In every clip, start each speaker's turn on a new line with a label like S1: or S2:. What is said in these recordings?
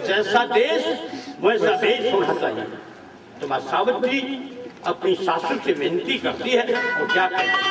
S1: जैसा देश वैसा देश होना चाहिए। तो मां सावित्री अपनी सासू से विनती करती है और क्या कहती है?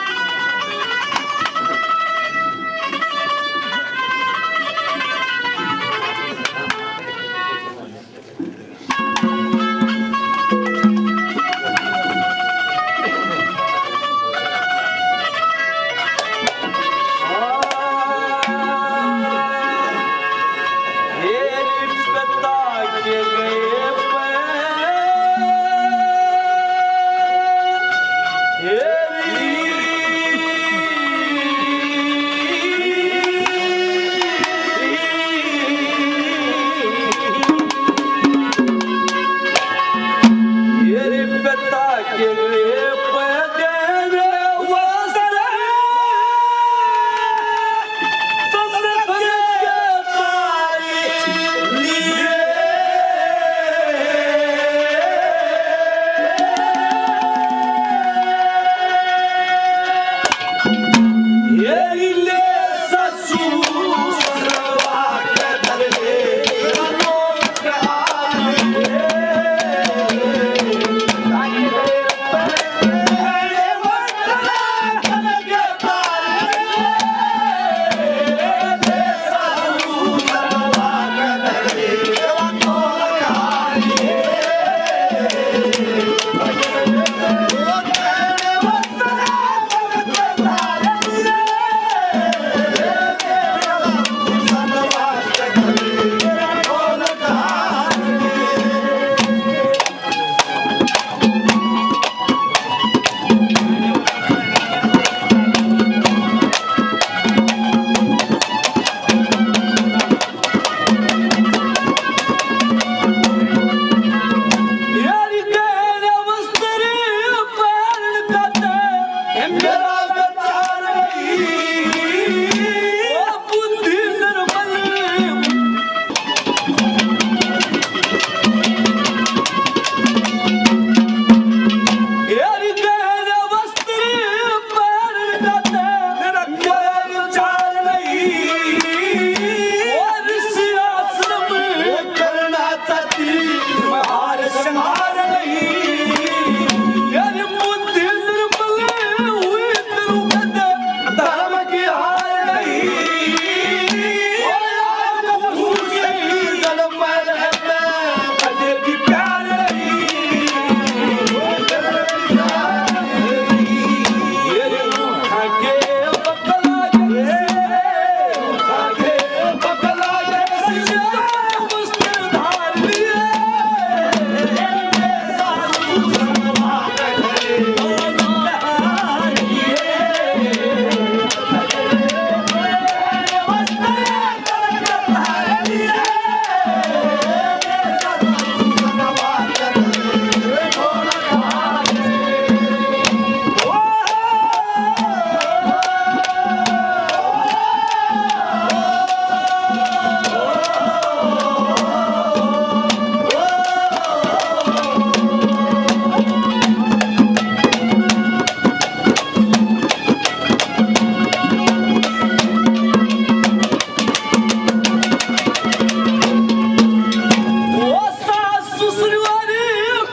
S2: ससुरवारी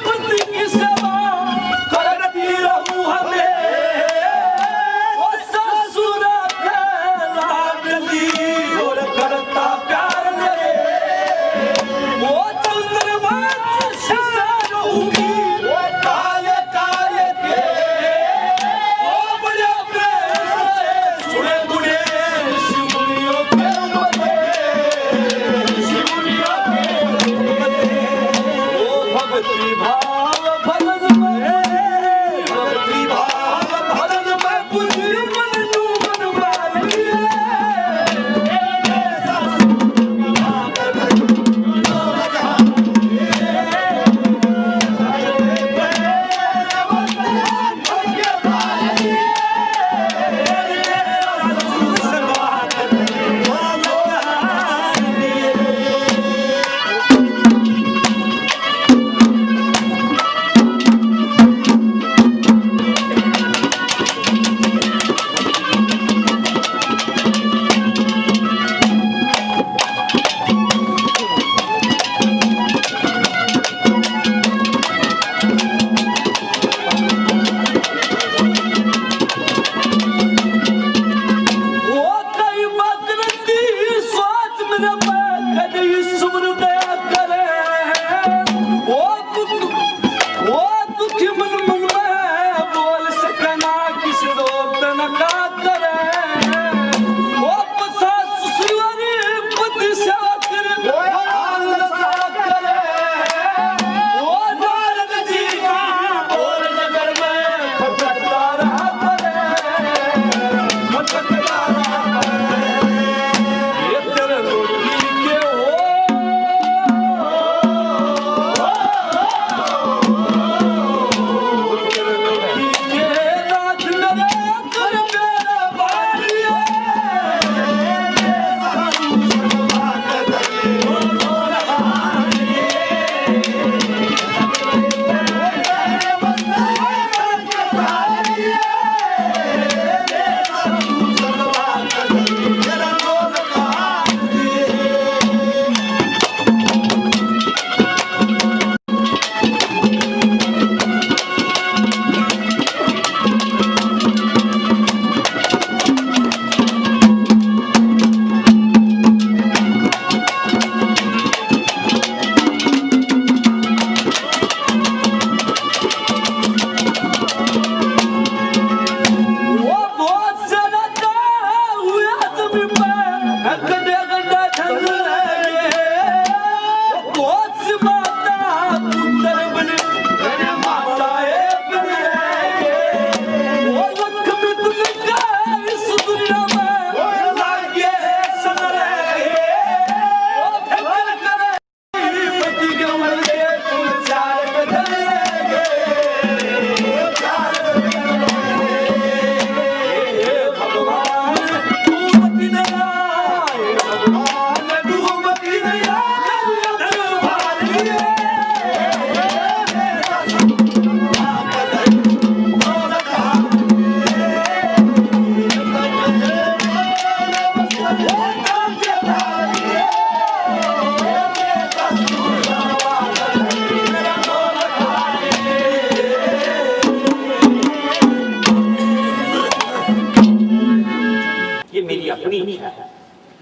S2: पति की सेवा करती रहूं हमें ओ ससुर के लाडली और करता प्यार मेरे वो चंद्रवंश से रहूंगी वो काले काले के वो बड़े प्रेम से सुने बुढ़े शिवलियों के बने शिवलियों के बने वो भक्ति भाव भजन में भक्ति भाव भजन में बुद्धि मन नू मन वाली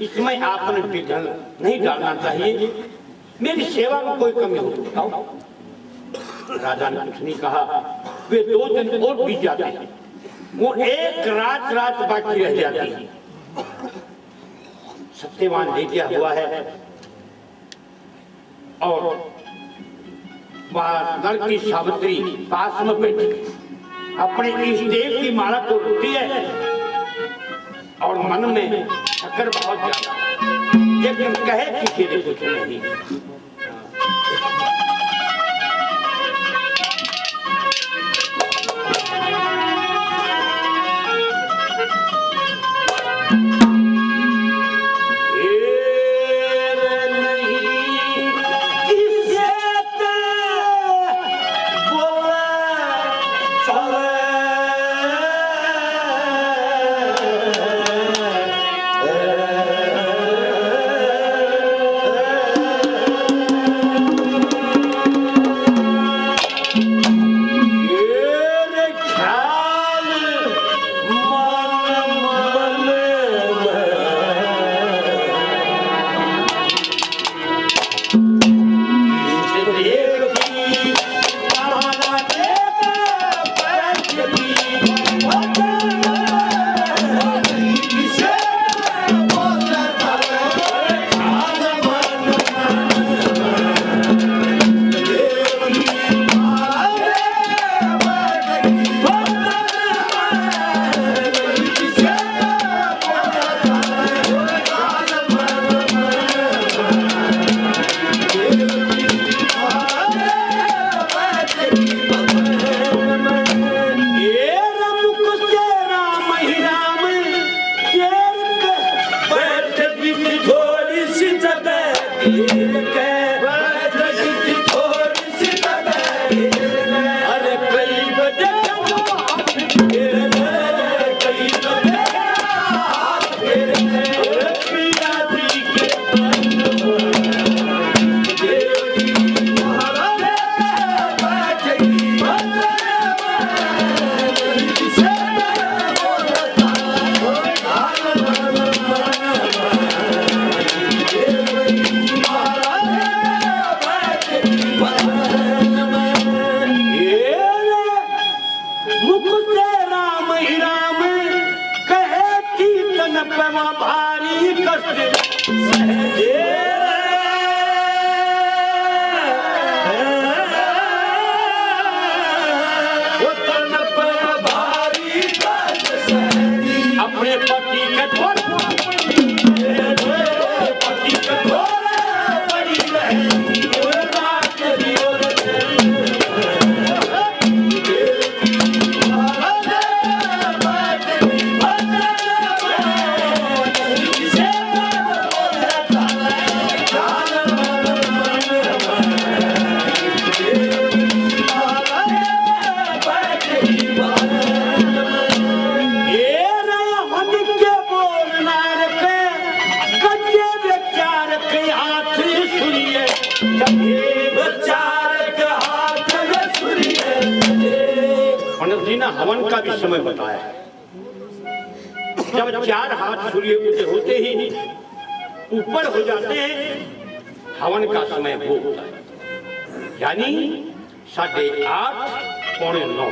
S1: इसमें आपने विघ्न नहीं डालना चाहिए। मेरी सेवा में कोई कमी हो तो बताओ। राजा ने कुछ नहीं कहा। वे 2 दिन और बीत जाते हैं, वो एक रात बाकी रह जाती है। सत्यवान लेटा हुआ है और लड़की सावित्री पास में बैठी अपने इष्ट देव की माला को उठती है और मन में शक्कर बहुत ज्यादा, लेकिन कहे किसी ने कुछ नहीं। भगत जी ने हवन का भी समय बताया है। जब 4 हाथ सूर्य उदय होते ही ऊपर हो जाते हैं, हवन का समय वो होता है, यानी 8:30 पौने 9।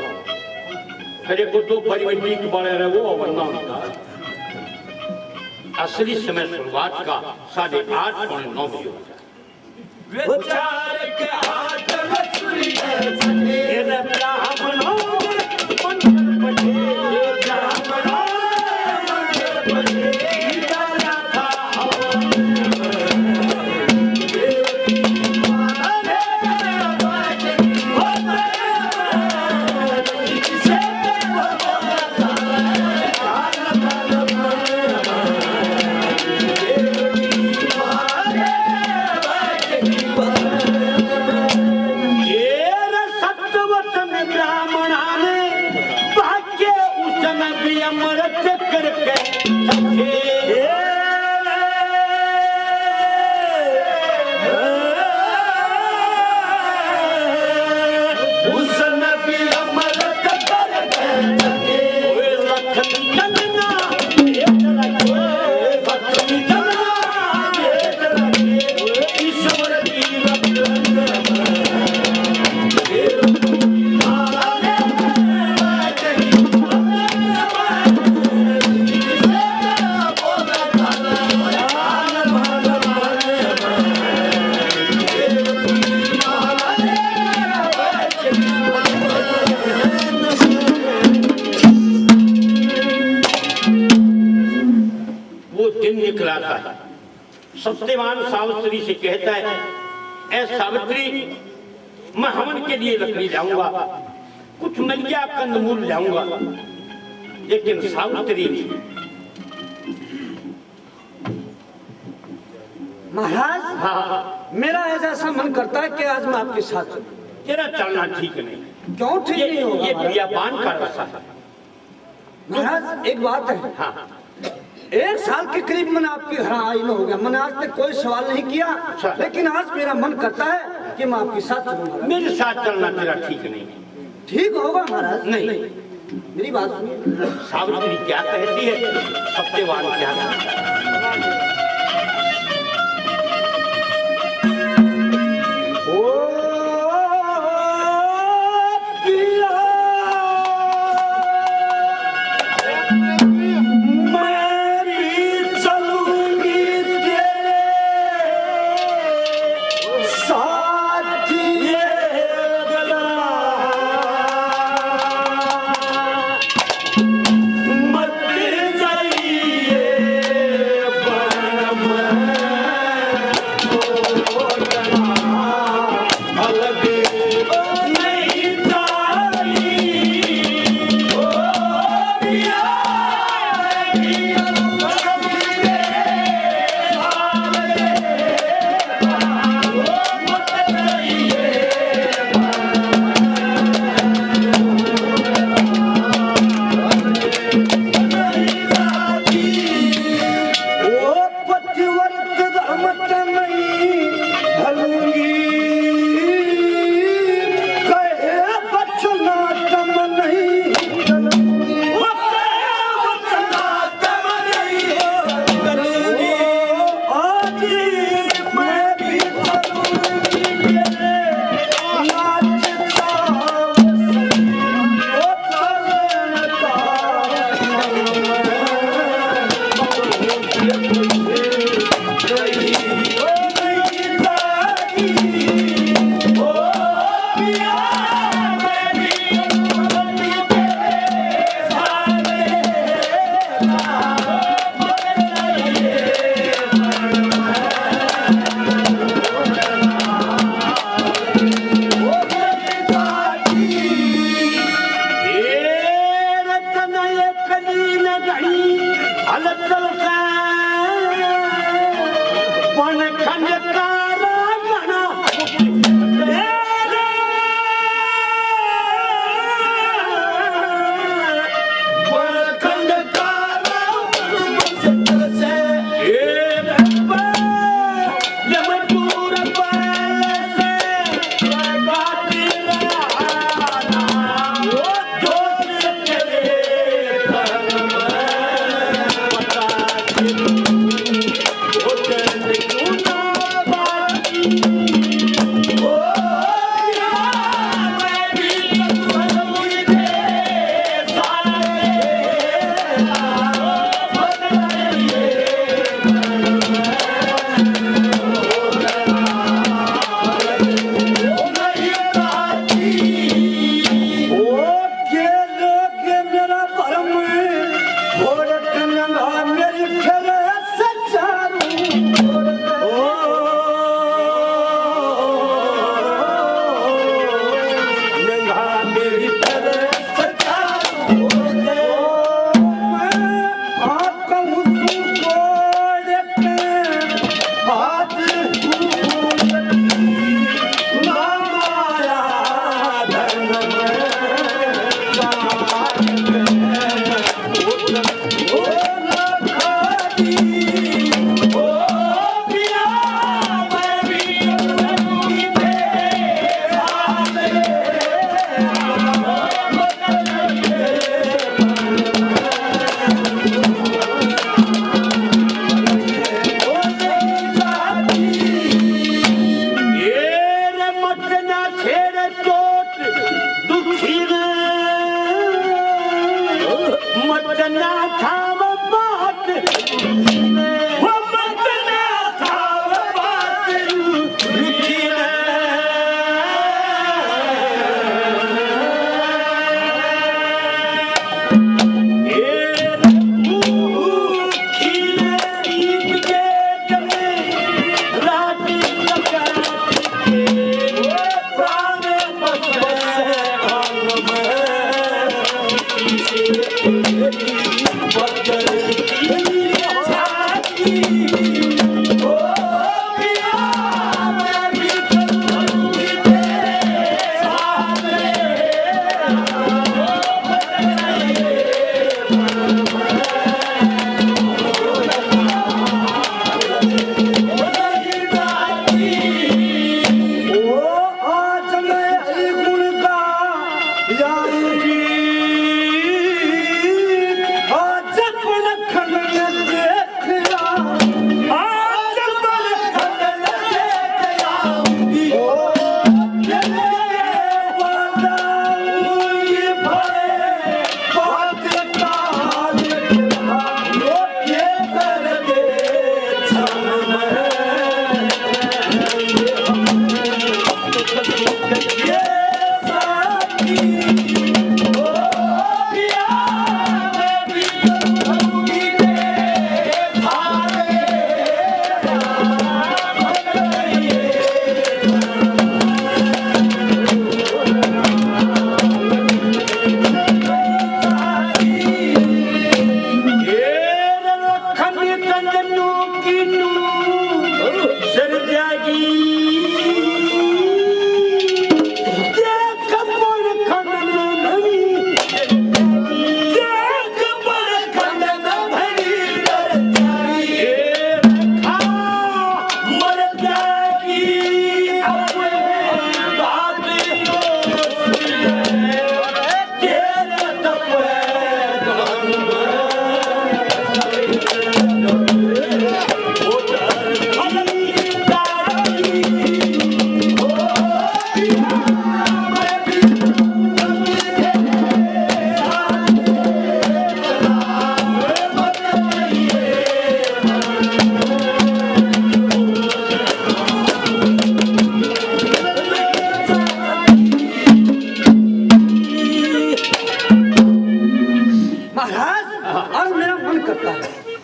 S1: फिर एक तो परिवर्तित बड़े रहे वो अवन्ना होता है। असली समय शुरुआत का 8:30 पौने 9 बजे होता है।
S2: विचार के हाथ में सूर्य सके
S1: ब्राह्मणों सत्यवान सावित्री से कहता है, ऐ सावित्री, मैं हवन के लिए लकड़ी लाऊंगा, कुछ मलिया कंदमूल लाऊंगा। लेकिन सावित्री
S3: महाराज,
S1: हाँ,
S3: मेरा ऐसा मन करता है कि आज मैं आपके साथ चलूं।
S1: तेरा चलना ठीक नहीं।
S3: क्यों ठीक नहीं होगा?
S1: ये बियाबान का रास्ता है।
S3: महाराज एक बात है,
S1: हाँ,
S3: 1 साल के करीब मैंने आपके घर आई न हो गया, मैंने आज तक कोई सवाल नहीं किया, लेकिन आज मेरा मन करता है कि मैं आपके साथ चलूं।
S1: मेरे साथ चलना तेरा ठीक नहीं।
S3: ठीक होगा महाराज?
S1: नहीं,
S3: मेरी बात सुनिए।
S1: सावित्री क्या कहती है, सत्यवान क्या कहता है?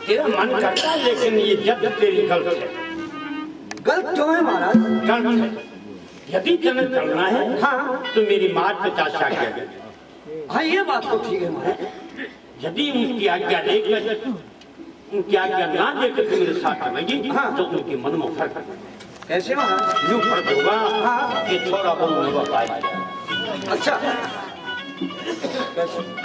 S1: तेरा मन करता है, लेकिन ये जब तेरी गलत है।
S3: गलत क्यों है महाराज?
S1: गलत है। यदि तुम्हें चलना है,
S3: हाँ
S1: तो मेरी माँ पिता से आज्ञा ले।
S3: हाँ ये बात तो ठीक है महाराज।
S1: यदि उनकी आज्ञा लेकर, उनकी आज्ञा ना लेकर तुम मेरे साथ चलेगी,
S3: हाँ।
S1: तो उनके मन में फर्क
S3: कैसे महाराज?
S1: यूं फर्क होगा
S3: हाँ।
S1: कि थोड़ा बहुत होगा पाएगा।
S3: अच्छा कैसे?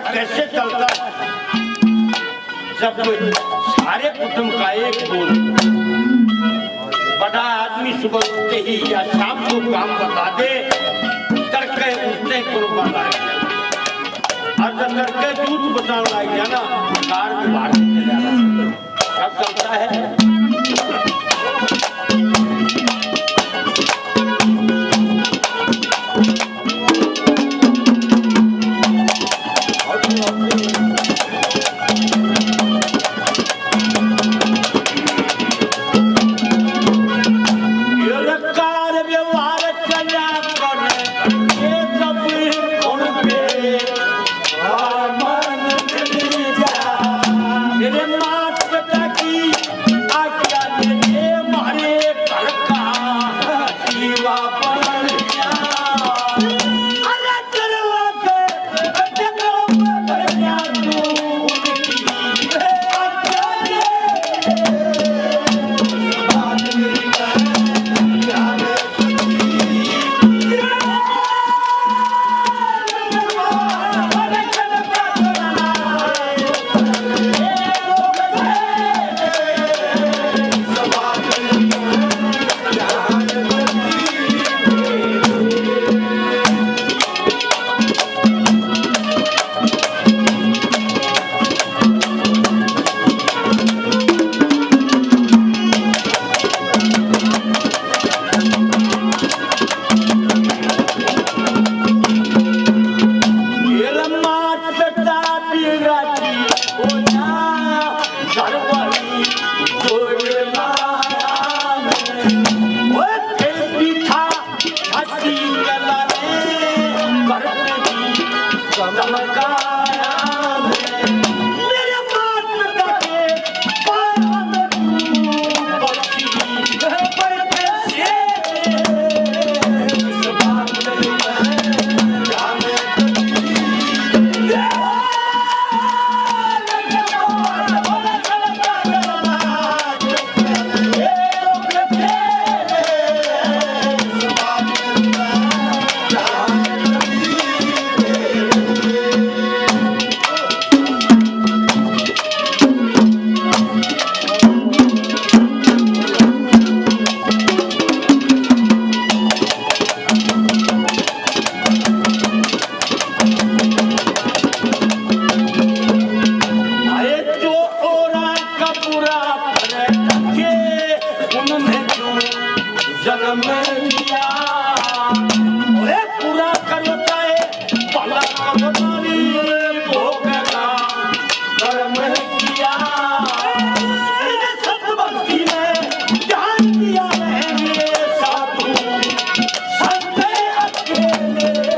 S1: कैसे चलता जब सारे कुटुंब का एक बोल, बड़ा आदमी सुबह उठते ही या शाम को काम बता दे, करके उठते कुर्बान आ गया, और जब करके दूध बताने लग गया ना, कार में बाहर चले जाना। कब चलता है?
S2: कर्म किया
S1: ओए पूरा करो चाहे भला करो नारी
S2: भोग का कर्म किया
S1: सतभक्ति में ध्यान दिया रहेंगे साधु संत अकेले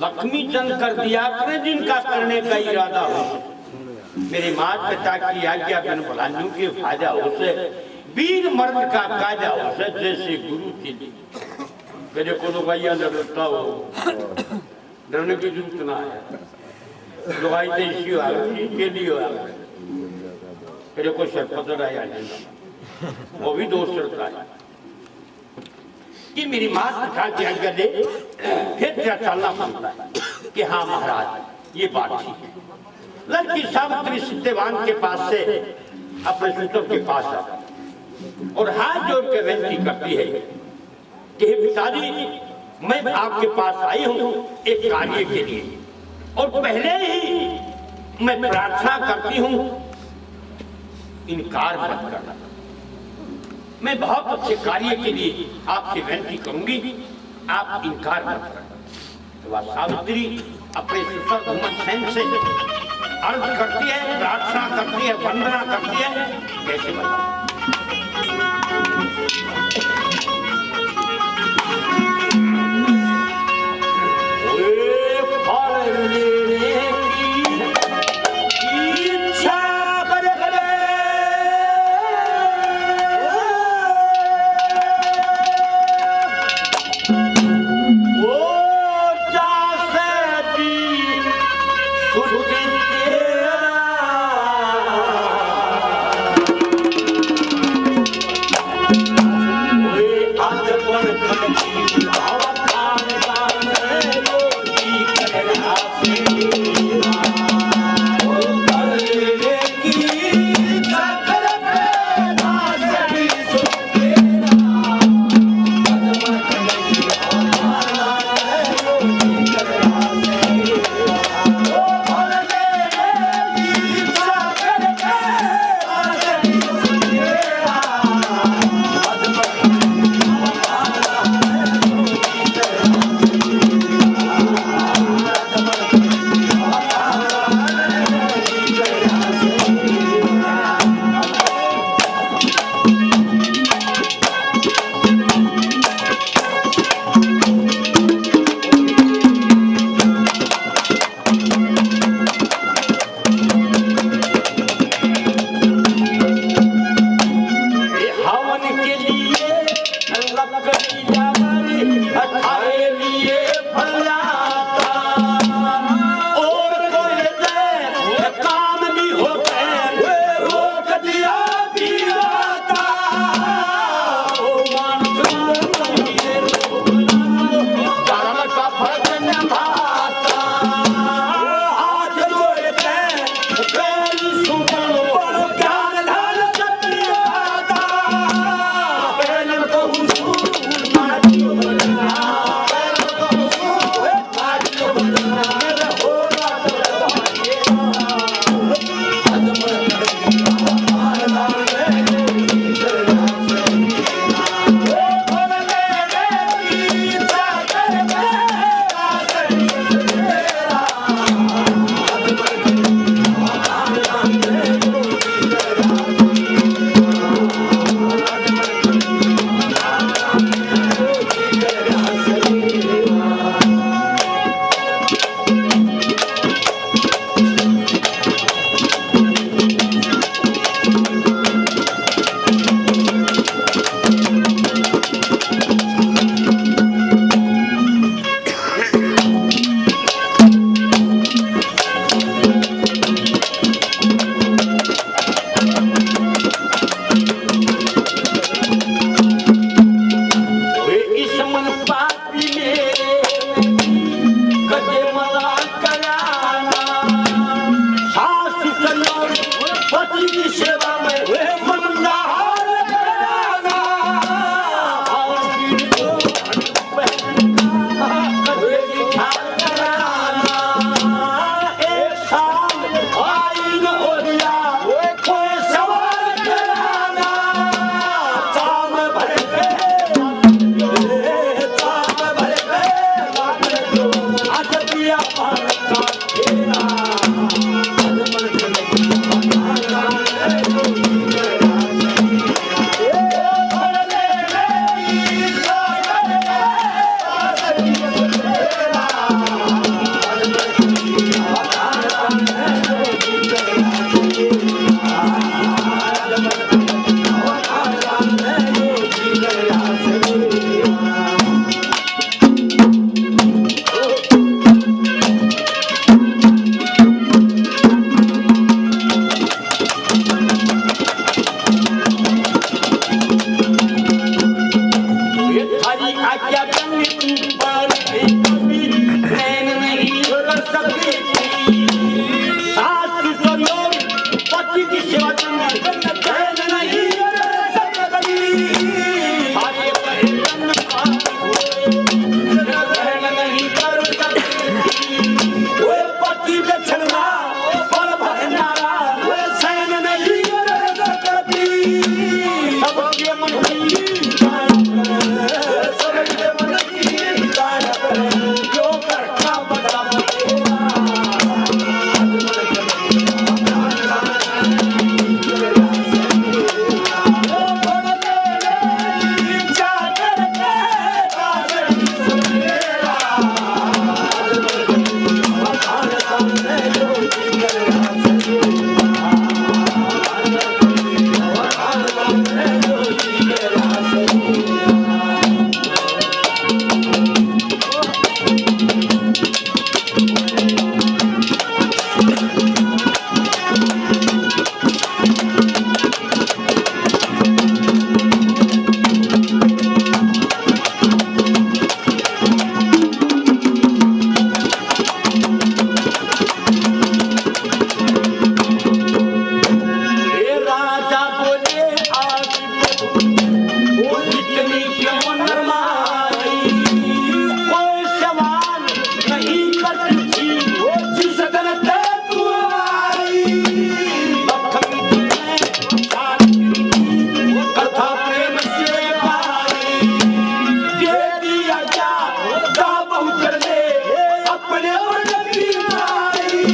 S1: लक्ष्मी चंद कर दिया करे जिनका करने का इरादा हो मेरे माता पिता की आज्ञा बिन भलानियों के फायदा हो से वीर मर्द का कायदा हो से जैसे गुरु के लिए मेरे को तो भैया डरता हो डरने की जरूरत ना है लुगाई तो इसी हो के लिए हो मेरे को सर पकड़ आया वो भी दोस्त चलता है कि मेरी माँ पिता की आज्ञा दे फिर क्या चलना पड़ता है कि हाँ महाराज ये बात ठीक है लड़की सावित्री सत्यवान के पास से अपने सुतों के पास आती और हाथ जोड़ के विनती करती है कि पिताजी मैं आपके पास आई हूँ एक कार्य के लिए और पहले ही मैं प्रार्थना करती हूँ इनकार मत करना मैं बहुत अच्छे कार्य के लिए आपसे विनती करूंगी आप इनकार मत करना तो सावित्री अपने सुतर घुमन सेन से अर्ज करती है प्रार्थना करती है वंदना करती है कैसे बता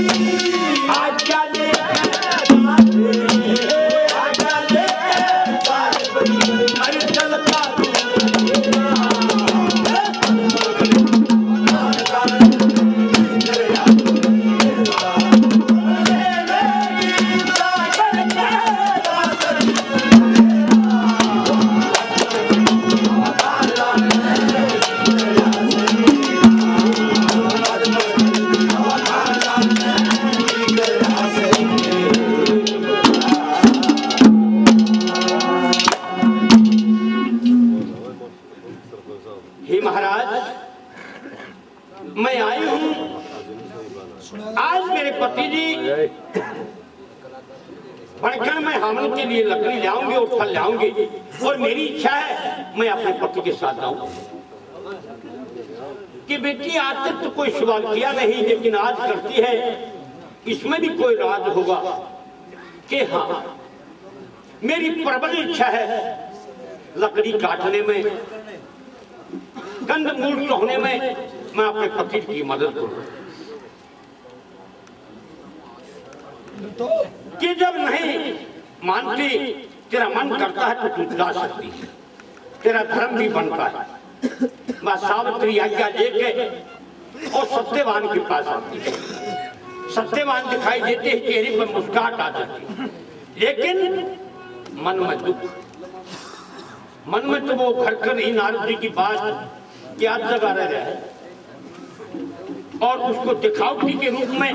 S1: आज्ञा दे आज्ञा दे अरे चलता हे महाराज, मैं आई हूं। आज मेरे पति जी बनकर मैं हमन के लिए लकड़ी लाऊंगे और फल लाऊंगे, और मेरी इच्छा है मैं अपने पति के साथ जाऊं। कि बेटी आज तक तो कोई सवाल किया नहीं, लेकिन आज करती है। इसमें भी कोई राज होगा कि हाँ, मेरी प्रबल इच्छा है लकड़ी काटने में, कंदमूल तोड़ने में मैं अपने पति की मदद करूं। कि जब नहीं मानती, तेरा मन करता है तो तू जा सकती है, तेरा धर्म भी बनता है। मैं सावित्री आज्ञा लेके और सत्यवान के पास आती है। सत्यवान दिखाई देते ही चेहरे पर मुस्कुराहट आ जाती, लेकिन मन में दुख। मन में तो वो घर कर ही नारद जी की बात क्या जगह रह है, और उसको दिखावटी के रूप में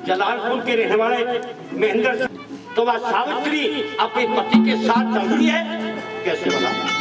S1: जलालपुर के रहने वाले महेंद्र, तो वह सावित्री अपने पति के साथ चलती है। कैसे बना
S3: रखते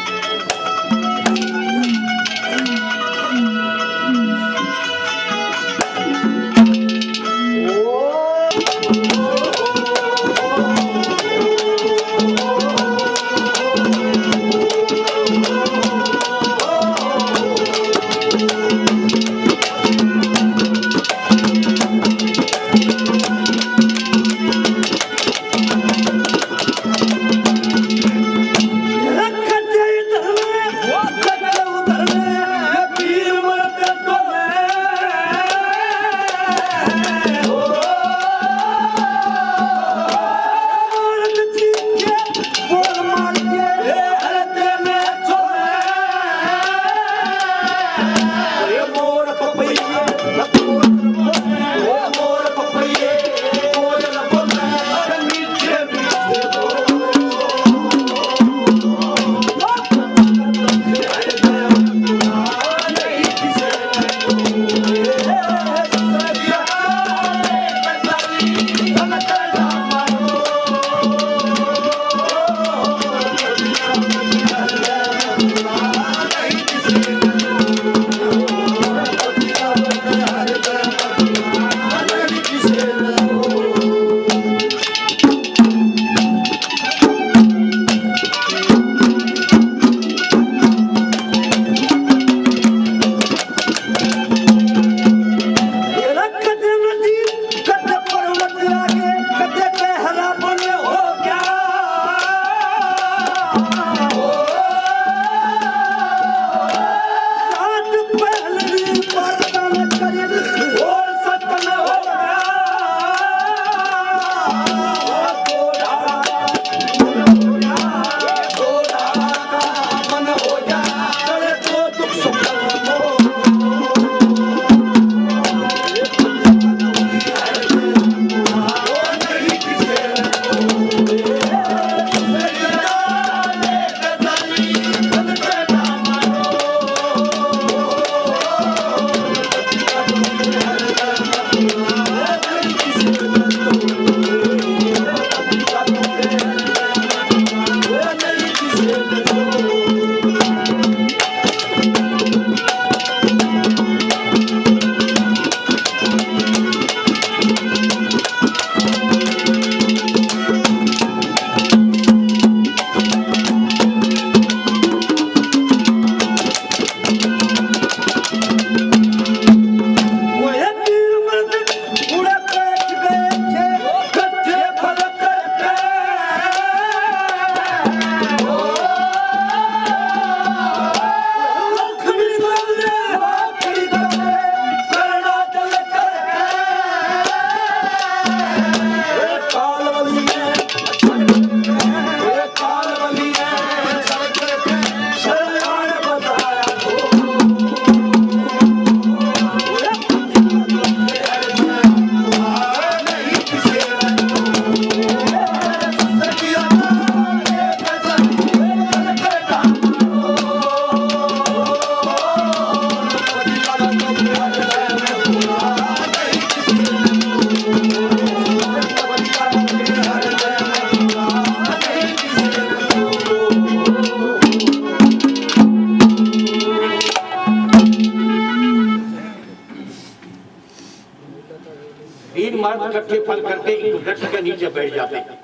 S1: मर्द इकट्ठे फल करके एक वृक्ष के नीचे बैठ जाते हैं।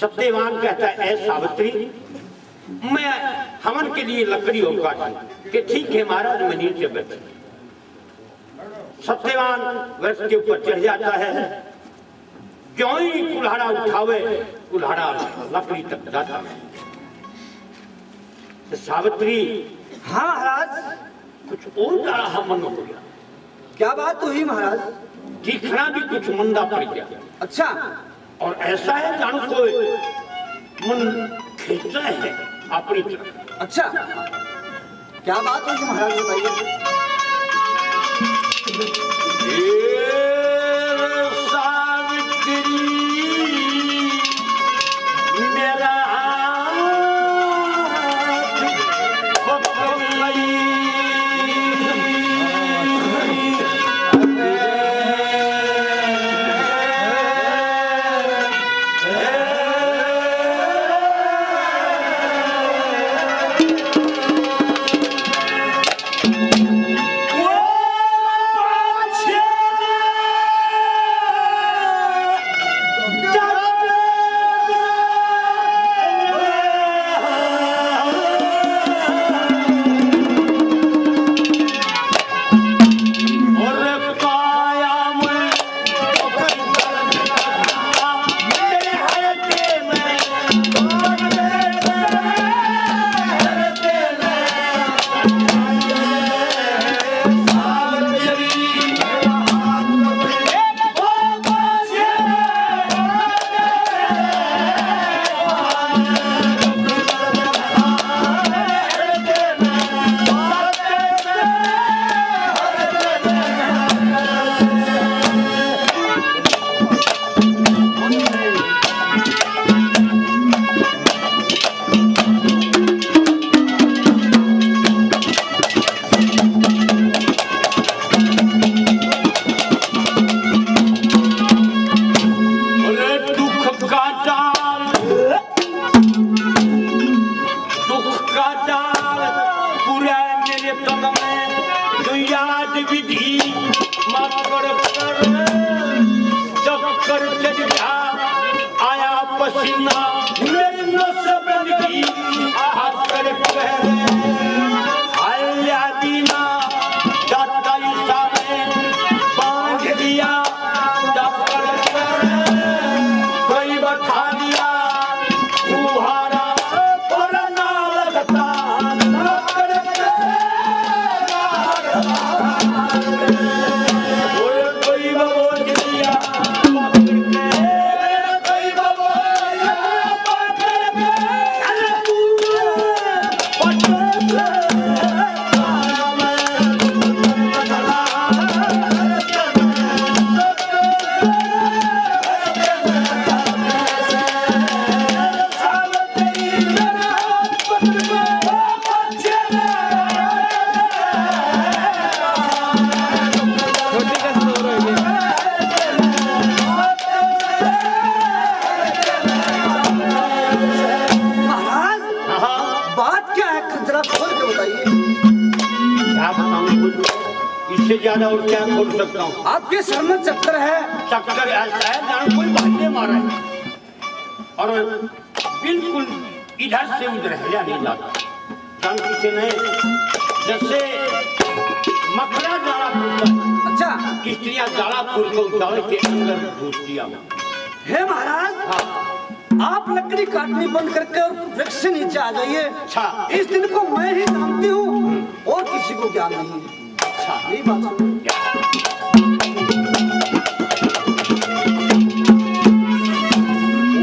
S1: सत्यवान कहता है, ऐ सावित्री, मैं हवन के लिए लकड़ी और काटूं कि ठीक है महाराज, मैं नीचे बैठ। सत्यवान वृक्ष के ऊपर चढ़ जाता है, क्यों ही कुल्हाड़ा उठावे, कुल्हाड़ा लकड़ी तक जाता है। सावित्री,
S3: हाँ महाराज।
S1: कुछ और ज्यादा मन हो गया।
S3: क्या बात हुई महाराज?
S1: दिखना भी कुछ मंदा पड़ गया।
S3: अच्छा,
S1: और ऐसा है जानो को मन खींचता है अपनी तरफ।
S3: अच्छा, क्या बात हुई महाराज, बताइए।
S1: सावित्री, मेरा हाथ पकड़ लई। इससे ज्यादा और क्या खोल सकता हूँ?
S3: आपके सर में चक्कर है।
S1: चक्कर ऐसा है जान कोई भागने मारा है और बिल्कुल इधर से उधर हिला नहीं जाता। जान किसे नहीं, जैसे मकड़ा जाला फूलता। अच्छा, स्त्रियां जाला फूल को जाल के अंदर घुसती है
S3: महाराज। हाँ, आप लकड़ी काटनी बंद करके और वृक्ष से नीचे आ जाइए। अच्छा, इस दिन को मैं ही जानती हूँ और किसी को ज्ञान नहीं। अच्छा, यही बात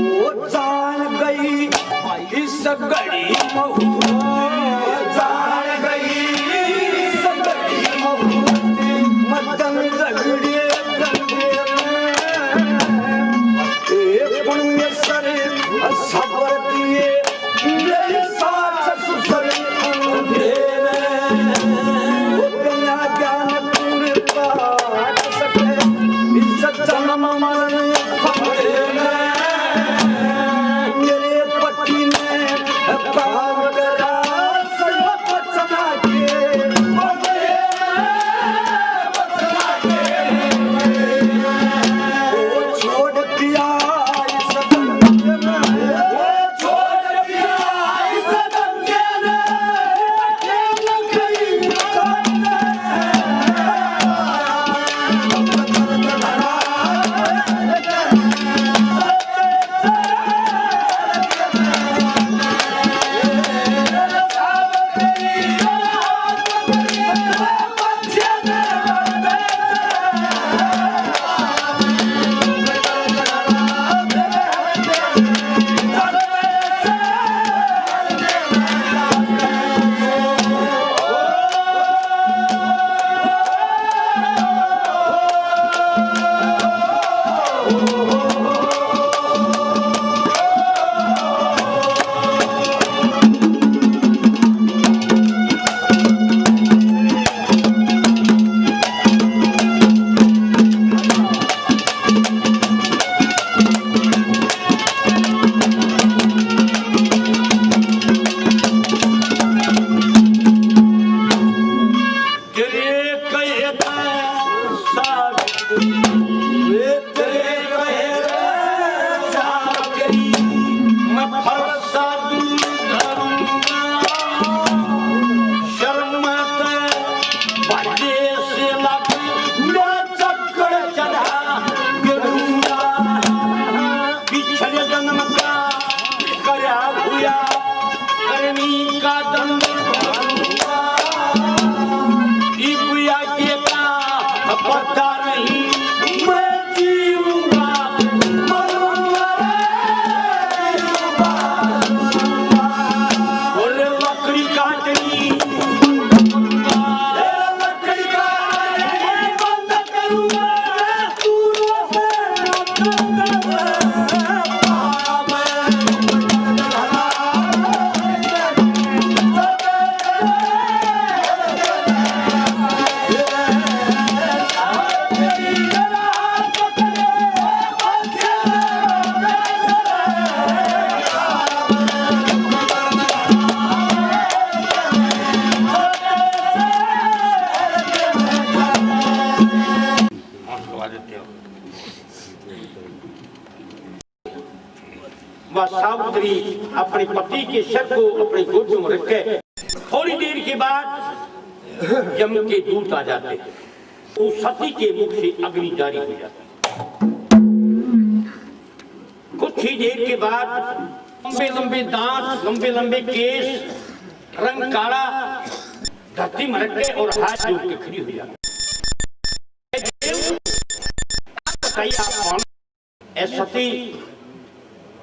S3: वो जान गई इस घड़ी महू, जान गई इस घड़ी महू, मदन झगड़े पुण्य सर सबर दिए मेरी सास ससुर अंधेरे, ज्ञान पूरे
S1: सावित्री अपने पति के शर को अपने गोद में रख के थोड़ी देर के बाद यम के दूत आ जाते हैं। उस सती के मुख से अग्नि जारी हो जाती है। कुछ ही देर के बाद लंबे लंबे दांत, लंबे लंबे केस, रंग काला, धरती में रख के और हाथ जोड़ के खड़ी हो जाती। सती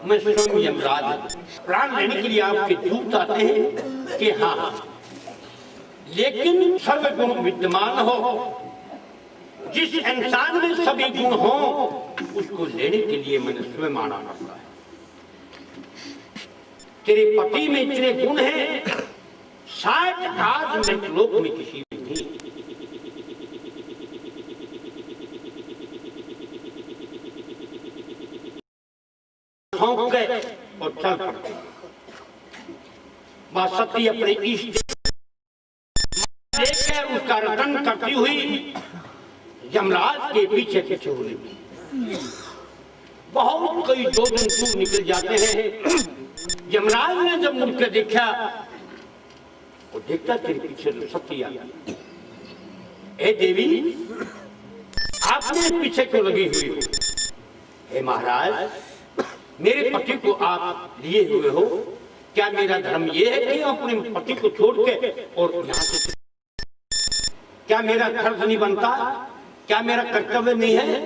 S1: में स्वयं यमराज प्राण लेने के लिए आपके दूत आते हैं कि हाँ, लेकिन सर्वगुण विद्यमान हो, जिस इंसान में सभी गुण हो उसको लेने के लिए मैंने स्वयं आना पड़ता है। तेरे पति में इतने गुण हैं, शायद आज में लोक में किसी में नहीं। और चल पड़ते। मां सती अपने इष्ट देखकर उसका रटन करती हुई यमराज के पीछे पीछे हो रही। बहुत कई 2 दिन दूर निकल जाते हैं। यमराज ने जब मुड़कर देखा, वो देखता तेरे पीछे तो सती आ गई। ए देवी, आपने पीछे क्यों लगी हुई हो? हे महाराज, मेरे पति को आप लिए हुए हो, क्या मेरा धर्म ये है कि अपने पति को छोड़ के और यहाँ से, क्या मेरा फर्ज नहीं बनता? क्या मेरा कर्तव्य नहीं है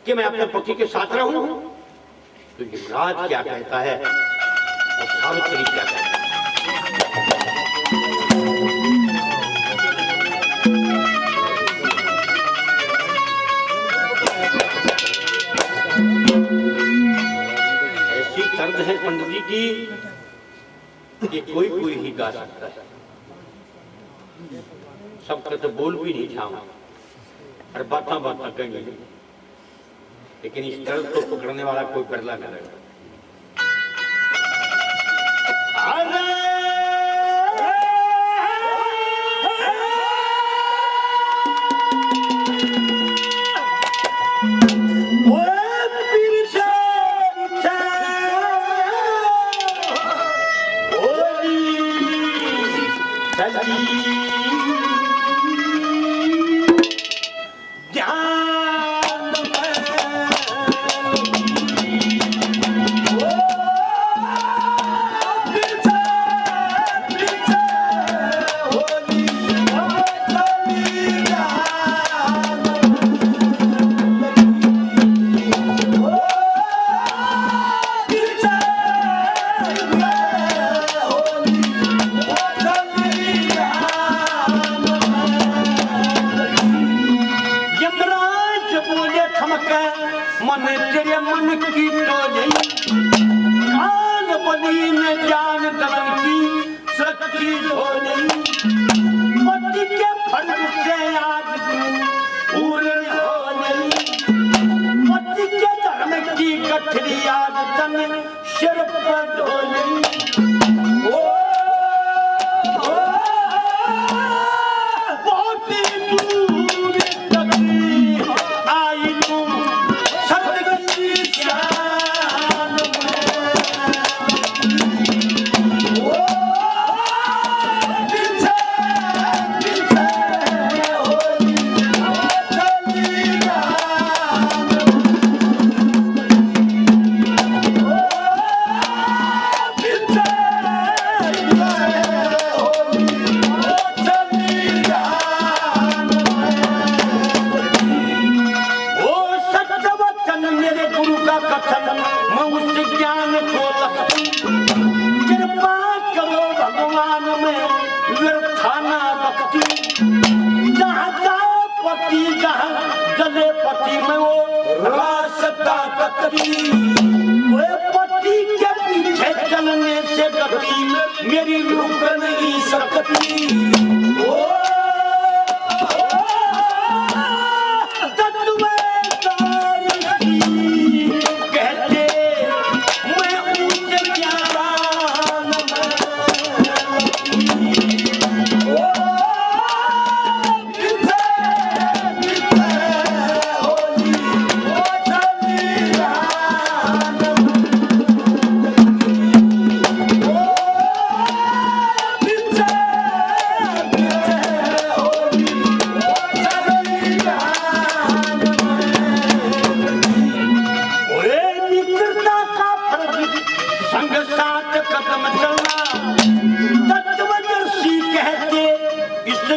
S1: कि मैं अपने पति के साथ रहूं? तो यमराज क्या कहता है और सावित्री क्या कहता है? दर्द है पंडित जी की कि कोई कोई ही गा सकता है, सबका तो बोल भी नहीं जाऊंगा और बाता बाता कहेंगे, लेकिन इस दर्द को पकड़ने वाला कोई बदला करेगा। मेरी रुक नहीं सकती।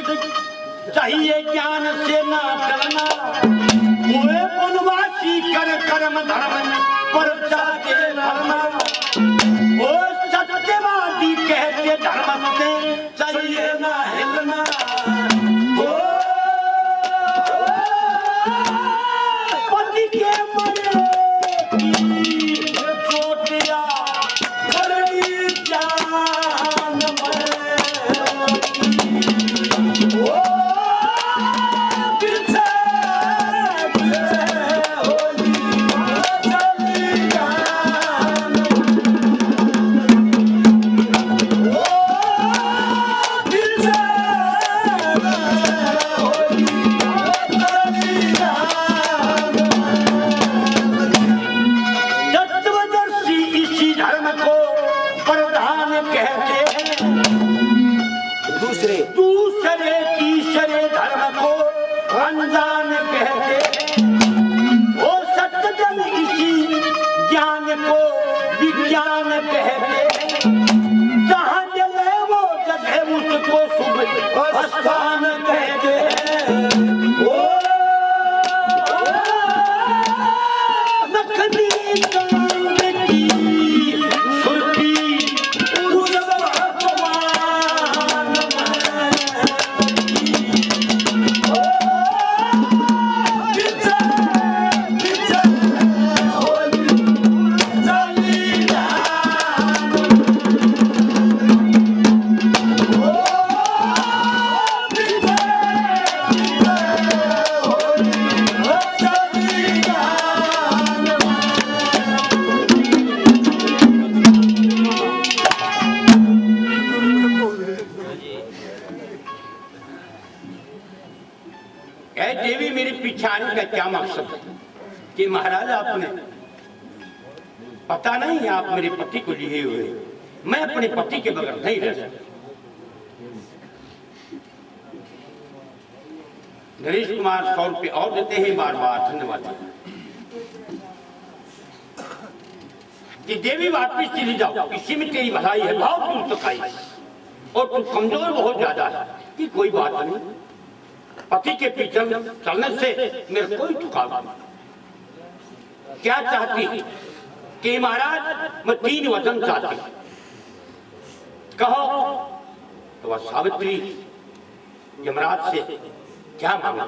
S1: चाहिए ज्ञान से ना चलना, हुए वनवासी कर कर्म धर्म पर जाके भरना। ओ सत्यवादी कहते धर्म से चाहिए ना हिलना। ओ पति के मरे की चोटिया बड़ी जान में। ओ पीछे पीछे होली चली जान। ओ पीछे होली चली जान। तत्वदर्शी इसी धर्म को प्रधान कहते हैं। दूसरे तीसरे धर्म को अनजान कहते हैं। वो सत्यजन इसी ज्ञान को विज्ञान कहते हैं। जहाँ जले वो जगह उसको शुभ स्थान कहते हैं। ओ नखनी चांद की सुर्खी उस भगवान में। ओ पीछे पीछे होली चली जान। ओ पीछे पीछे होली चली जान। ऐ देवी मेरे पीछे आने का क्या मकसद है? कि महाराज आपने पता नहीं आप मेरे पति को लिए हुए, मैं अपने पति के बगैर नहीं रह सकता। नरेश कुमार 100 रुपये और देते हैं, बार बार धन्यवाद। कि देवी वापिस चली जाओ, इसी में तेरी भलाई है, बहुत दूर तक आई और तू कमजोर बहुत ज्यादा है। कि कोई बात नहीं, पति के पीछे चलने से मेरे कोई ठुकाव नहीं। क्या चाहती कि महाराज मैं 3 वचन चाहती, कहो। तो वह सावित्री यमराज से क्या मांगा?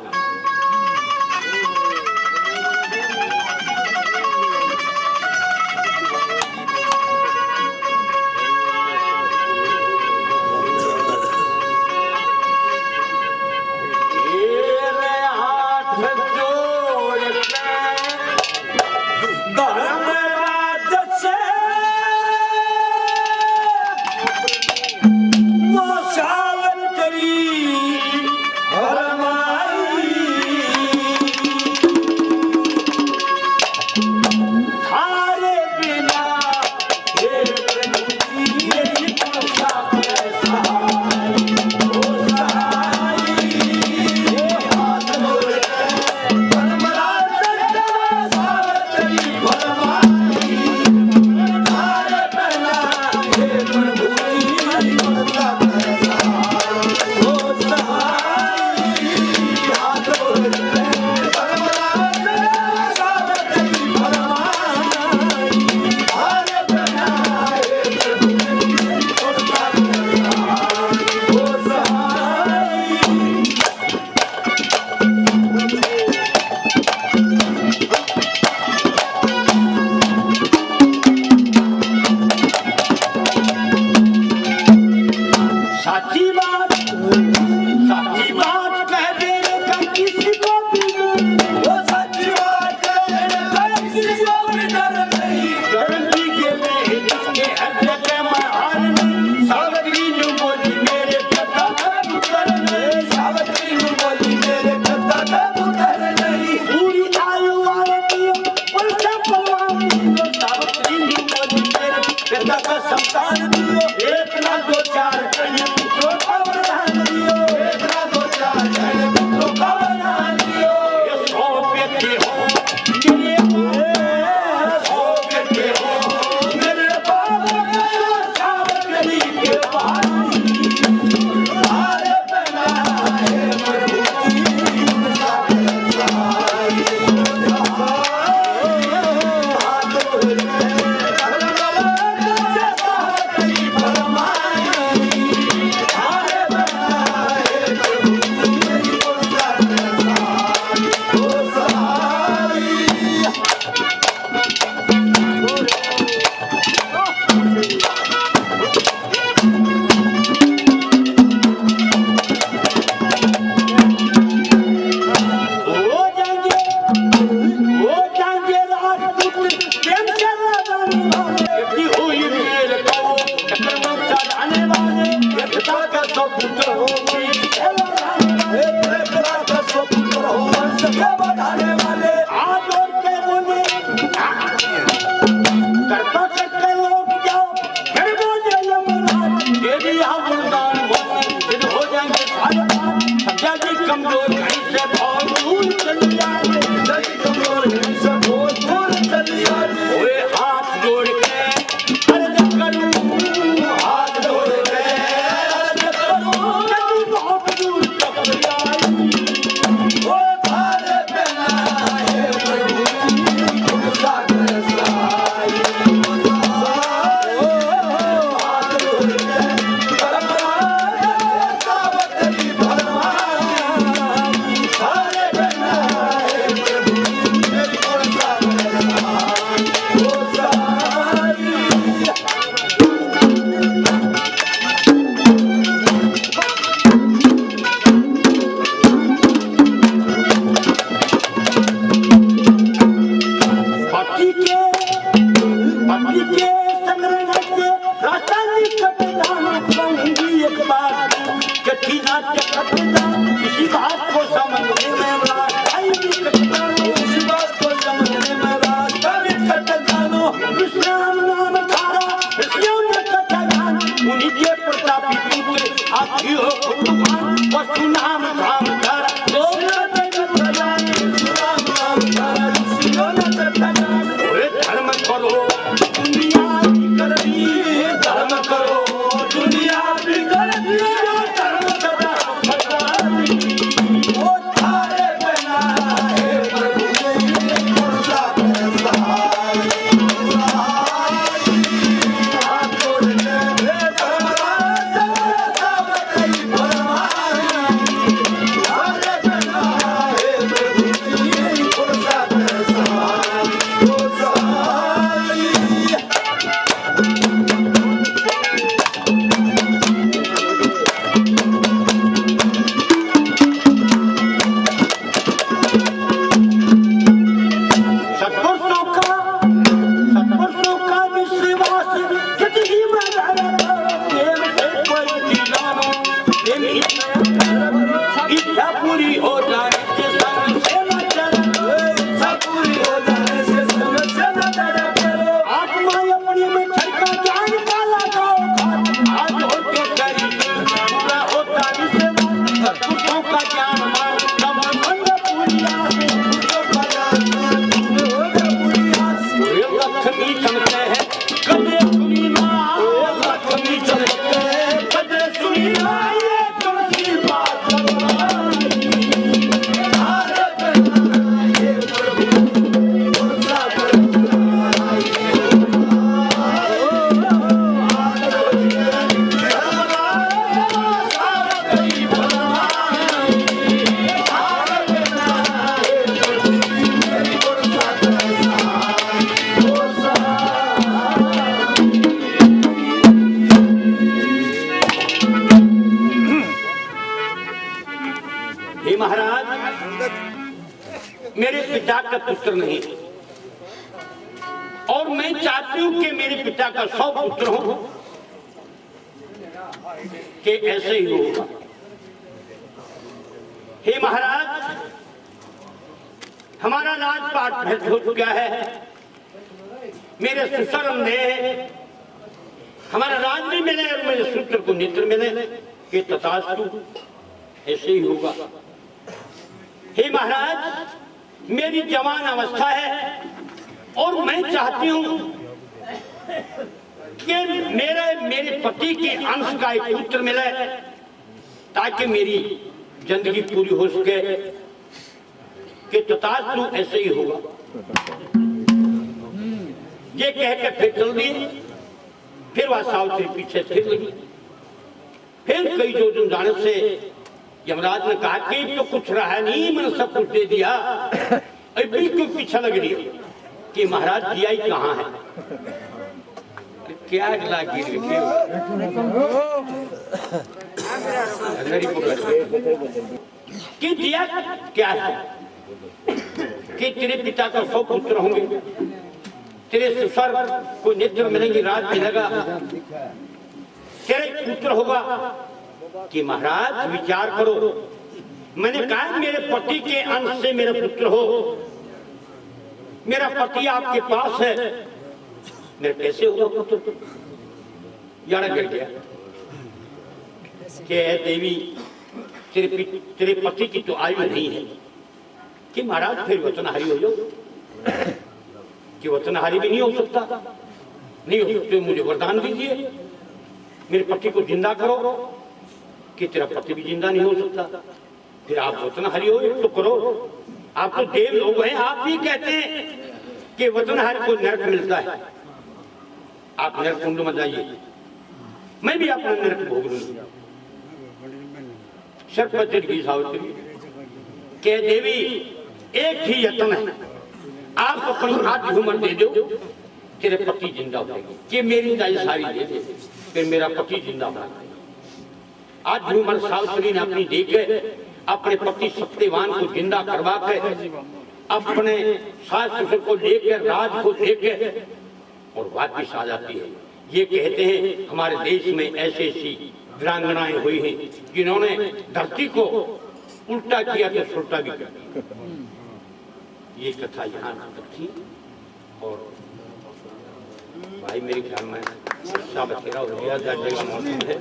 S1: संतान दियो, 1 ना 2 4 कहीं पुत्रों का वरदान दियो, 1 ना 2 4
S2: होगी पुत्र हो वंश के बढ़ाने वाले
S1: आज और के बोले कृपा करके लोग जाओ फिर बोले यमराज तेरी आबुदान बोले फिर हो जाएंगे सारे बात सजा जी कमजोर घड़ी से बहुत दूर चल जाए
S2: सभी कमजोर घड़ी से बहुत दूर चल जाए
S1: ओए हाथ जोड़ के अर्ज करूं
S2: हाथ जोड़ के अर्ज करूं
S1: कभी बहुत दूर तक जाए
S2: ओ थारे बिना है प्रभु तुम सागर सहाय हाथ जोड़ के सावतरी भगवान थारे बिना है प्रभु मेरी और सागर सहाय ओ सहाय
S1: पति के संग्रह के राजधानी कटदान कहूंगी एक बात कठिना कटदान इसी बात को समझने में राजधानी कटदान
S2: इसी बात को समझने में रास्ता भी खट जानो
S1: विश्राम नाम धारा ऋषियों ने कटदान उन्हीं के प्रतापी पुत्र आप ही हो भगवान वस्तु नाम धाम धारा धर्म करो दुनिया की करनी
S2: धर्म करो दुनिया बिगड़ती धर्म सदा फसाती ओ थारे बिना है प्रभु और सागर सहाय हाथ जोड़ के धर्मराज सावतरी भगवान थारे बिना है प्रभु और सागर सहाय ओ सहाय
S1: सत्पुरुषों का विश्वास यदि ही प्रेम से कोई दिलानो प्रेम ही इच्छा पूरी हो जाने के संग से न चलो
S2: सब पूरी हो जाने से संग से न डरा करो
S1: आत्मा अपनी में छड़का जान काला जाओ आज होते करी पूरा होता विश्वास सत्पुरुषों का ज्ञान मान तब भंग पूरी आस पूरे लक्ष्मी चमके हैं कदे सुनी ना
S2: लक्ष्मी चमके कदे सुनी ना ये तुलसी बात थारे बिना ये प्रभु और सागर सहाय हाथ जोड़ के सावतरी भगवान थारे बिना ये प्रभु मेरी और सागर सहाय ओ सहाय
S1: हे महाराज मेरे पिता का पुत्र नहीं और मैं चाहती हूं कि मेरे पिता का 100 पुत्र हो कि ऐसे ही होगा हे महाराज हमारा राजपाट भ्रष्ट हो चुका है मेरे सुशर्म ने हमारा राज भी मिले और मेरे सूत्र को नेत्र मिले कि तथास्तु ऐसे ही होगा हे महाराज मेरी जवान अवस्था है और मैं चाहती हूं कि मेरे पति के अंश का एक पुत्र मिले ताकि मेरी जिंदगी पूरी हो सके कि तथास्तु ऐसे ही होगा ये कहकर फिर चल दी फिर वह सावित्री पीछे फिर लगी फिर कई योजन जाने से यमराज ने कहा कि तो कुछ रहा नहीं मैंने सब कुछ दे दिया अभी क्यों पीछा लग रही है कि महाराज दिया ही कहाँ है क्या अगला गिर कि दिया क्या है कि तेरे पिता का 100 पुत्र होंगे तेरे सुसर को नेत्र मिलेंगे राज मिलेगा तेरे पुत्र होगा कि महाराज विचार करो, मैंने कहा मेरे पति के अंश से मेरा पुत्र हो, मेरा पति आपके पास है, मेरे कैसे होगा पुत्र? यारा गिर गया कि देवी तेरे पति की तो आयु नहीं है कि महाराज फिर वचनहारी हो जाओ, कि वचनहारी भी नहीं हो सकता, नहीं हो सकते, मुझे वरदान दीजिए, मेरे पति को जिंदा करो, कि तेरा पति भी जिंदा नहीं हो सकता, फिर आप वचनहारी हो, एक तो करो, आप तो देव लोग हैं, आप भी कहते हैं कि वचनहारी को नरक मिलता है, आप नरक कुंड में जाइए, मैं भी अपना नरक भोग लूंगा। सर्पचरी सावित्री के देवी एक ही यत्न है, आप अपनी आधी उम्र दे दो, तेरे पति जिंदा हो जाएगी, कि मेरी दाई सारी दे दे, फिर मेरा पति जिंदा हो जाएगा। आधी उम्र सावित्री ने अपनी दे के अपने पति सत्यवान को जिंदा करवा के अपने सास ससुर को लेकर राज को लेकर और वापिस आ जाती है। ये कहते हैं हमारे देश में ऐसी ऐसी वीरांगनाएं हुई हैं जिन्होंने धरती को उल्टा किया तो सुलटा भी किया। ये कथा यहाँ तक थी और भाई मेरे ख्याल में बखेरा हो गया, मौसम है।